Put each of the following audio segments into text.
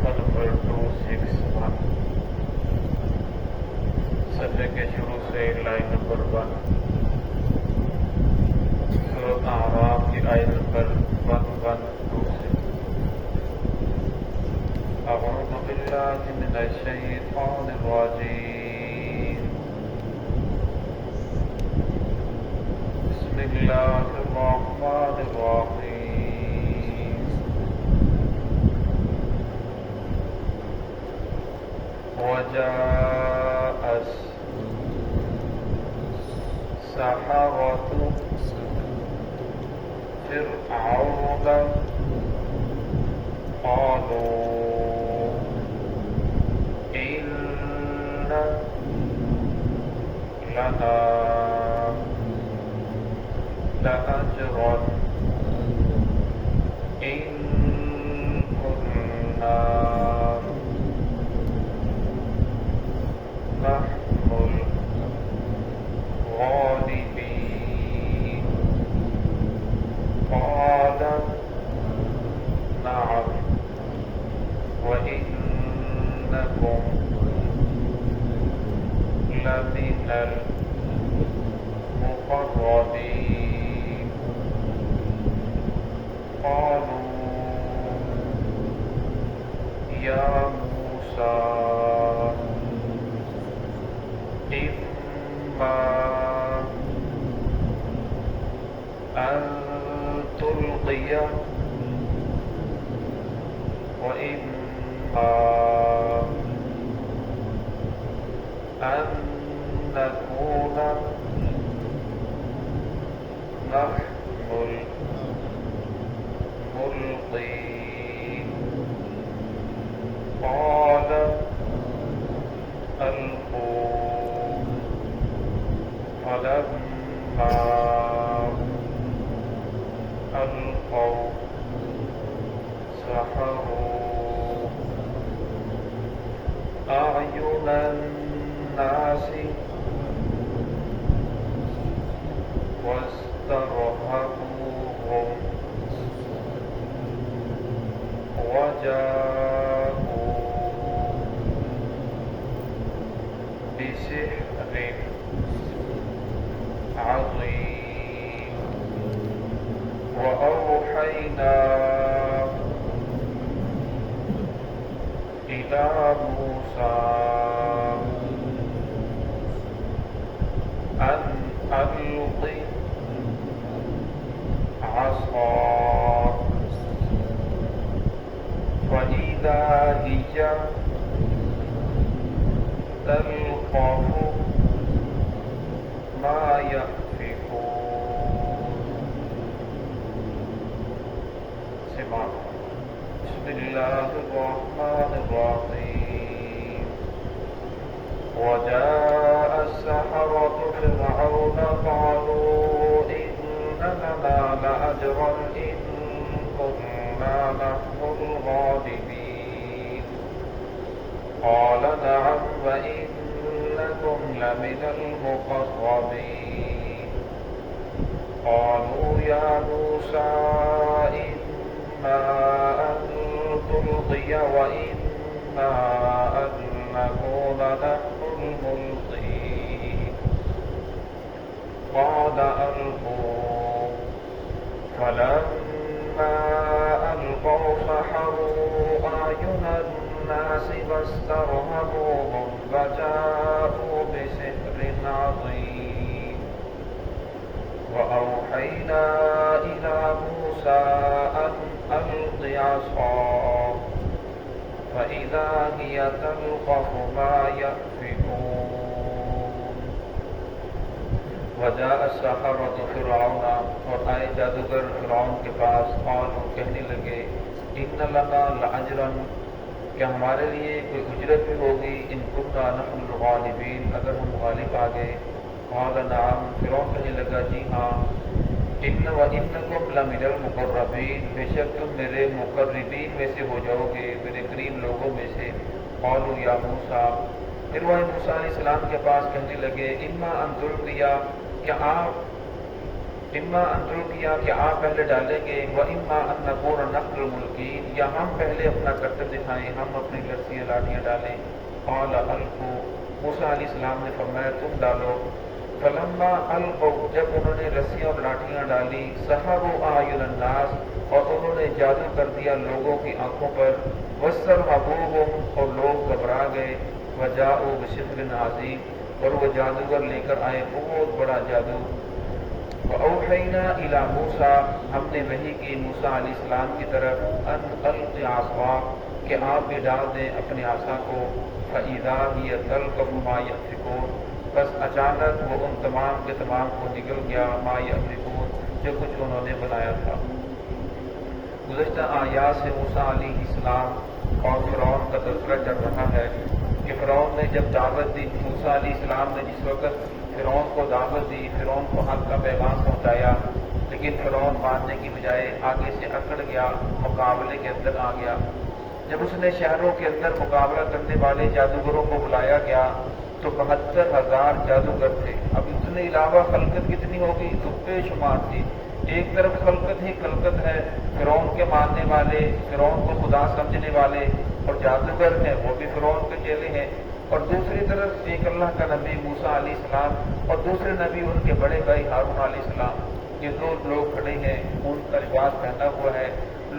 صفحہ نمبر 261، صفحے کے شروع سے لائن نمبر 1، سورۃ اعراف کی آیت نمبر 112 سے۔ اعوذ باللہ من الشیطان الرجیم، بسم اللہ الرحمن الرحیم، وجاء السحرة فرعون قالوا إن لنا لأجرا إن كنا نحن الغالبين قال نعم وإنكم لمن المقربين قالوا يا موسى إما أن تلقي وإما أن نكون نحن الملقين قال ألقوا فلما ألقوا سحروا أعين الناس واسترهبوهم وجاءوا بسحر عظيم وأوحينا إلى موسى أن ألق عصاك فإذا هي تلقف ما يأفكون سمعت بسم الله الرحمن الرحيم وجاء السحرة فرعون قالوا إن لنا لأجرا إن كنا نحن الغالبين قال نعم وإنكم لمن المقربين قالوا يا موسى إما أن تلقي وإما أن نكون نحن الملقين قال ألقوا فلما ألقوا سحروا أعين الناس واسترهبوهم وجاءوا بسحر عظيم وأوحينا إلى موسى أن ألق عصاك فإذا هي تلقف ما يأفكون وجاء السحرة فرعون اور آئے جادوگر فرعون کے پاس قالوا کہنے لگے ان لنا لأجرا کیا ہمارے لیے کوئی اجرت بھی ہوگی ان كنا نحن الغالبین اگر ہم غالب آ گئے قال نعم فرعون کہنے لگا جی ہاں ان وانکم لمن المقربین بے شک تم میرے مقربین میں سے ہو جاؤ گے میرے قریب لوگوں میں سے قالوا یا موسیٰ پھر وہ موسیٰ علیہ السلام کے پاس کہنے لگے اما ان تلقیا کیا آپ اما ان تلقیا کہ آپ پہلے ڈالیں گے، و اما ان نکون نحن الملقین یا ہم پہلے اپنا کرتب دکھائیں، ہم اپنی رسیاں لاٹیاں ڈالیں۔ قال القوا، موسیٰ علیہ السلام نے فرمایا تم ڈالو۔ فلما القوا، جب انہوں نے رسیاں اور لاٹیاں ڈالی، سحروا اعین الناس، اور انہوں نے جادو کر دیا لوگوں کی آنکھوں پر، واسترهبوهم، اور لوگ گھبرا گئے، وجاءوا بسحر عظیم، اور وہ جادوگر لے کر آئے بہت بڑا جادو۔ وَأَوْحَيْنَا إِلَى مُوسَىٰ، ہم نے وحی کی موسیٰ علیہ السلام کی طرف، ان الق عصاک، کہ آپ بھی ڈال دیں اپنے عصا کو، فَإِذَا هِيَ تَلْقَفُ مَا يَأْفِكُونَ، بس اچانک وہ ان تمام کے تمام کو نکل گیا، ما یأفکون، جو کچھ انہوں نے بنایا تھا۔ گزشتہ آیات سے موسیٰ علیہ السلام اور فرعون کا تذکرہ چل رہا ہے کہ فرعون نے جب دعوت دی، موسیٰ علیہ السلام نے جس وقت فرعون کو دعوت دی، فرعون کو حق کا پیغام پہنچایا، لیکن فرعون ماننے کی بجائے آگے سے اکڑ گیا، مقابلے کے اندر آ گیا۔ جب اس نے شہروں کے اندر مقابلہ کرنے والے جادوگروں کو بلایا گیا تو 72,000 جادوگر تھے۔ اب اس کے علاوہ خلقت کتنی ہوگی تو بے شمار تھی۔ ایک طرف خلقت ہی خلقت ہے، فرعون کے ماننے والے، فرعون کو خدا سمجھنے والے، اور جادوگر ہیں وہ بھی فرعون کے چیلے ہیں، اور دوسری طرف ایک اللہ کا نبی موسیٰ علیہ السلام اور دوسرے نبی ان کے بڑے بھائی ہارون علیہ السلام، یہ دو لوگ کھڑے ہیں، ان کا لباس پہنا ہوا ہے،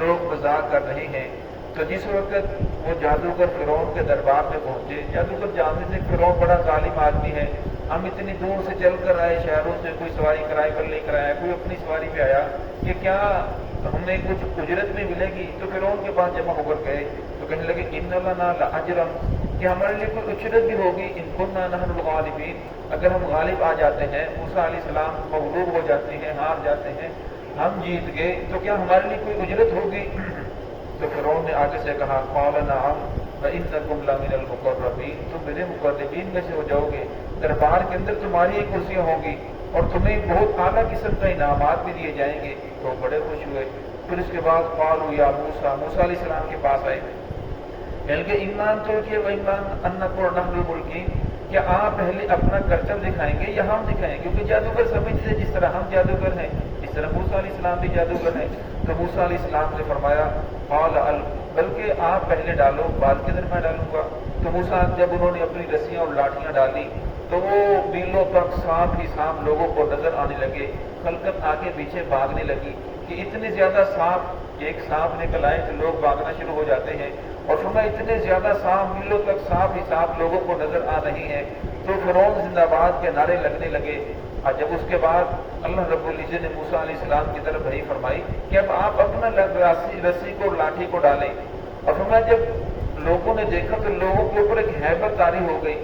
لوگ مذاق کر رہے ہیں۔ تو جس وقت وہ جادوگر فرعون کے دربار میں پہنچے، جادوگر جانتے تھے فرعون بڑا ظالم آدمی ہے، ہم اتنی دور سے چل کر آئے، شہروں سے کوئی سواری کرائے پر لے کر آیا، کوئی اپنی سواری پہ آیا، کہ کیا ہمیں کچھ اجرت میں ملے گی؟ تو فرعون کے پاس جمع ہو کر گئے تو کہنے لگے ان لنا لاجرا، کہ ہمارے لیے کوئی اجرت بھی ہوگی، ان کننا نحن الغالبین، اگر ہم غالب آ جاتے ہیں، موسیٰ علیہ السلام مغلوب ہو جاتے ہیں، ہار جاتے ہیں، ہم جیت گئے، تو کیا ہمارے لیے کوئی اجرت ہوگی؟ تو فرعون نے آگے سے کہا قال نعم وانکم لمن المقربین، تم میرے مقربین میں سے ہو جاؤ گے، دربار کے اندر تمہاری ہی کرسیاں ہوں گی اور تمہیں بہت اعلیٰ قسم کا انعامات بھی دیے جائیں گے۔ تو بڑے خوش ہوئے۔ پھر اس کے بعد قالوا یا موسیٰ، موسیٰ علیہ السلام کے پاس آئے، کہنے لگے ایمان تو کہ وایمان ان نکون نحن الملکین، کیا آپ پہلے اپنا کرتب دکھائیں گے یا ہم دکھائیں گے؟ کیونکہ جادوگر سمجھتے ہیں جس طرح ہم جادوگر ہیں اس طرح موسیٰ علیہ السلام بھی جادوگر ہیں۔ تو موسیٰ علیہ السلام نے فرمایا قال بلکہ آپ پہلے ڈالو، بعد کے اندر میں ڈالوں گا۔ تو موسیٰ جب انہوں نے اپنی رسیاں اور لاٹیاں ڈالی تو وہ میلوں تک سانپ ہی سانپ لوگوں کو نظر آنے لگے، خلقت آگے پیچھے بھاگنے لگی کہ اتنے زیادہ سانپ، ایک سانپ نکل آئے تو لوگ بھاگنا شروع ہو جاتے ہیں، اور فرمایا اتنے زیادہ سانپ، میلوں تک سانپ ہی سانپ لوگوں کو نظر آ رہی ہیں۔ تو فرعون زندہ باد کے نعرے لگنے لگے۔ اور جب اس کے بعد اللہ رب العزت نے موسیٰ علیہ السلام کی طرف وحی فرمائی کہ اب آپ اپنا رسی کو لاٹھی کو ڈالیں، اور فرمایا جب لوگوں نے دیکھا تو لوگوں کے اوپر ایک ہیبت طاری ہو گئی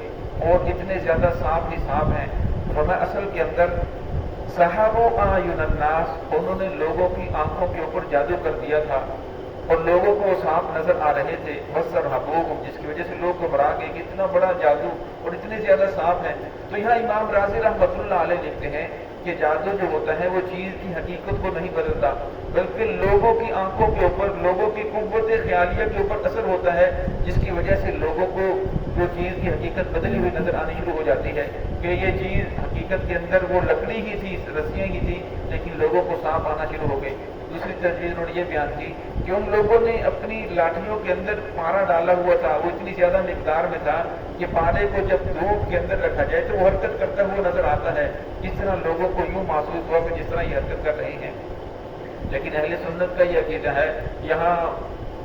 اور اتنے زیادہ سانپ ہی سانپ ہیں۔ فرمایا اصل کے اندر سحروا اعین الناس، انہوں نے لوگوں کی آنکھوں کے اوپر جادو کر دیا تھا اور لوگوں کو وہ سانپ نظر آ رہے تھے، واسترهبوهم، جس کی وجہ سے لوگ گھبرا گئے کہ اتنا بڑا جادو اور اتنے زیادہ سانپ ہیں۔ تو یہاں امام رازی رحمۃ اللہ علیہ لکھتے ہیں کہ جادو جو ہوتا ہے وہ چیز کی حقیقت کو نہیں بدلتا، بلکہ لوگوں کی آنکھوں کے اوپر، لوگوں کی قوت خیالیہ کے اوپر اثر ہوتا ہے، جس کی وجہ سے لوگوں کو وہ چیز کی حقیقت بدلی ہوئی نظر آنی شروع ہو جاتی ہے کہ یہ چیز حقیقت کے اندر وہ لکڑی ہی تھی، رسیاں ہی تھی، لیکن لوگوں کو سانپ آنا شروع ہو گئے۔ دوسری تجویز انہوں نے یہ بیان کی کہ ان لوگوں نے اپنی لاٹھیوں کے اندر پارا ڈالا ہوا تھا، وہ اتنی زیادہ مقدار میں تھا کہ پارے کو جب دھوپ کے اندر رکھا جائے تو وہ حرکت کرتا ہوا نظر آتا ہے، اس طرح لوگوں کو یوں محسوس ہوا کہ جس طرح یہ حرکت کر رہے ہیں۔ لیکن اہل سنت کا یہ عقیدہ ہے، یہاں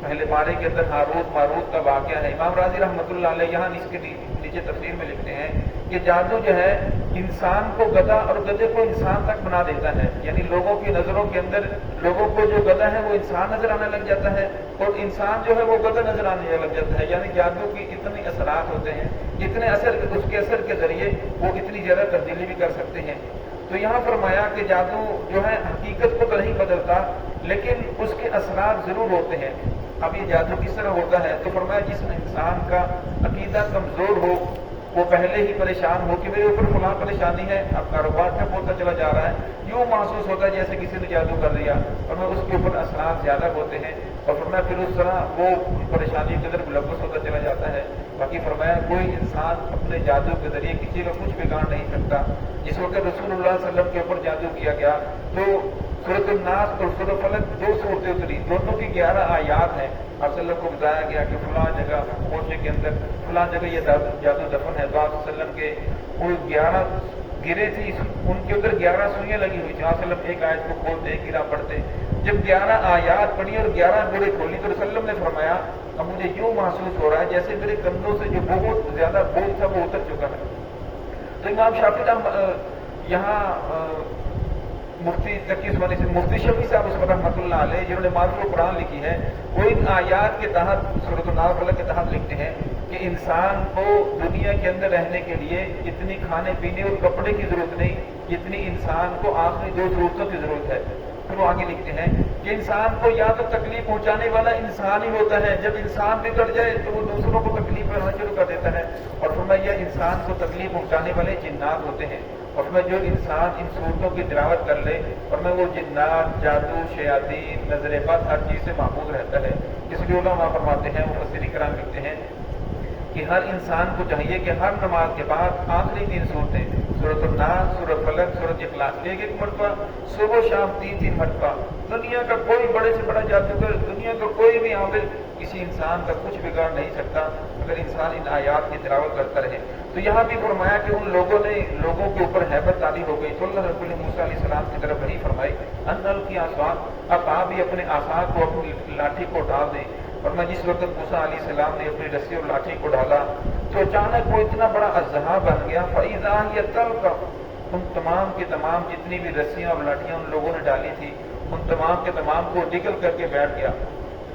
پہلے پارے کے اندر ہاروت ماروت کا واقعہ ہے۔ امام رازی رحمۃ اللہ علیہ یہاں اس کے نیچے تفسیر میں لکھتے ہیں کہ جادو جو ہے انسان کو گدھا اور گدھے کو انسان تک بنا دیتا ہے، یعنی لوگوں کی نظروں کے اندر لوگوں کو جو گدھا ہے وہ انسان نظر آنے لگ جاتا ہے اور انسان جو ہے وہ گدھا نظر آنے لگ جاتا ہے، یعنی جادو کی اتنے اثرات ہوتے ہیں، اتنے اثر، اس کے اثر کے ذریعے وہ اتنی زیادہ تبدیلی بھی کر سکتے ہیں۔ تو یہاں فرمایا کہ جادو جو ہے حقیقت کو تو نہیں بدلتا لیکن اس کے اثرات ضرور ہوتے ہیں۔ اب یہ جادو کس طرح ہوتا ہے؟ تو فرمایا جس انسان کا عقیدہ کمزور ہو وہ پہلے ہی پریشان ہو کہ میرے اوپر فلاں پریشانی ہے، اب کاروبار ٹھپ ہوتا چلا جا رہا ہے، یوں محسوس ہوتا ہے جیسے کسی نے جادو کر دیا، اور میں اس کے اوپر اثرات زیادہ ہوتے ہیں، اور فرمایا پھر اس طرح وہ پریشانی کے اندر ملوث ہوتا چلا جاتا ہے۔ باقی فرمایا کوئی انسان اپنے جادو کے ذریعے کسی کا کچھ بگاڑ نہیں سکتا۔ جس وقت رسول اللہ صلی اللہ علیہ وسلم کے اوپر جادو کیا گیا تو سورۃ الناس اور سورۃ فلق دو صورتیں اتری، دونوں کی 11 آیات ہیں۔ آپ صلی اللہ علیہ وسلم کو بتایا گیا کہ فلاں جگہ کوشے کے اندر فلاں جگہ یہ جادو دفن ہے، تو آپ صلی اللہ علیہ وسلم کے وہ 11 گرے تھی، ان کے اندر 11 سوئیاں لگی ہوئی تھی۔ آپ صلی اللہ علیہ وسلم ایک آیت کو کھولتے ایک گرا پڑھتے، جب 11 آیات پڑھی اور 11 گرے کھولی تو رسول اللہ نے فرمایا اب مجھے یوں محسوس ہو رہا ہے جیسے میرے کندھوں سے جو بہت زیادہ بوجھ تھا وہ اتر چکا ہے۔ تو امام شافعی یہاں مفتی تقی عثمانی سے مفتی شفیع صاحب اس رحمۃ اللہ علیہ جنہوں نے معرفت قرآن لکھی ہے، وہ ان آیات کے تحت سورۃ الناس فلق کے تحت لکھتے ہیں کہ انسان کو دنیا کے اندر رہنے کے لیے اتنی کھانے پینے اور کپڑے کی ضرورت نہیں جتنی انسان کو آخری 2 ضرورتوں کی ضرورت ہے۔ پھر وہ آگے لکھتے ہیں کہ انسان کو یا تو تکلیف پہنچانے والا انسان ہی ہوتا ہے، جب انسان بگڑ جائے تو وہ دوسروں کو تکلیف پہنچانا شروع کر دیتا ہے، اور فرمایا انسان کو تکلیف پہنچانے والے جنات ہوتے ہیں، اور میں جو انسان ان صورتوں کی تلاوت کر لے اور میں وہ جنات، جادو، شیاطین، نظر بد ہر چیز سے محفوظ رہتا ہے۔ اس لیے علماء فرماتے ہیں، مفسرین کرام لکھتے ہیں کہ ہر انسان کو چاہیے کہ ہر نماز کے بعد آخری 3 صورتیں سورۃ الناس، سورۃ فلق، سورۃ اخلاص ایک مرتبہ صبح و شام 3 مرتبہ، دنیا کا کوئی بڑے سے بڑا جادوگر، دنیا کا کوئی بھی عامل کسی انسان کا کچھ بگاڑ نہیں سکتا اگر انسان ان آیات کی تلاوت کرتا رہے۔ تو یہاں بھی فرمایا کہ ان لوگوں کے اوپر ہیبت طاری ہو گئی تو اللہ رب العالمین موسیٰ علیہ السلام کی طرف وحی فرمائی انزل کی آسان، اب آپ بھی اپنے آسان کو، اپنی لاٹھی کو ڈال دیں، اور میں جس وقت موسیٰ علیہ السلام نے اپنی رسی اور لاٹھی کو ڈالا تو اچانک وہ اتنا بڑا اژدہا بن گیا، فَإِذَا هِيَ تَلْقَفُ، ان تمام کے تمام جتنی بھی رسیاں اور لاٹھیاں ان لوگوں نے ڈالی تھی ان تمام کے تمام کو نگل کر کے بیٹھ گیا۔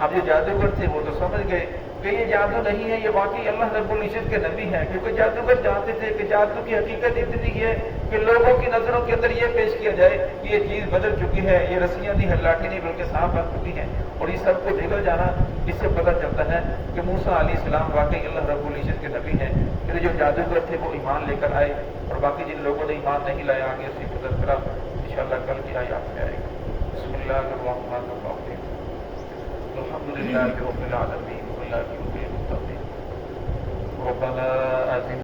اب جو جادوگر تھے وہ تو سمجھ گئے کہ یہ جادو نہیں ہے، یہ واقعی اللہ رب العزت کے نبی ہیں، کیونکہ جادوگر جانتے تھے کہ جادو کی حقیقت اتنی ہے کہ لوگوں کی نظروں کے اندر یہ پیش کیا جائے کہ یہ چیز بدل چکی ہے، یہ رسیاں نہیں، لاٹھی نہیں بلکہ سانپ بن چکی ہیں، اور یہ سب کو نگل جانا، اس سے پتہ چلتا ہے کہ موسیٰ علیہ السلام واقعی اللہ رب العزت کے نبی ہیں۔ پھر جو جادوگر تھے وہ ایمان لے کر آئے، اور باقی جن لوگوں نے ایمان نہیں لایا آگے اسی کو تذکرہ انشاءاللہ کل کی آیات میں آئے گا۔ بسم اللہ الرحمن الرحیم، الحمدللہ رب العالمین والعاقبۃ للمتقین، ربنا آتنا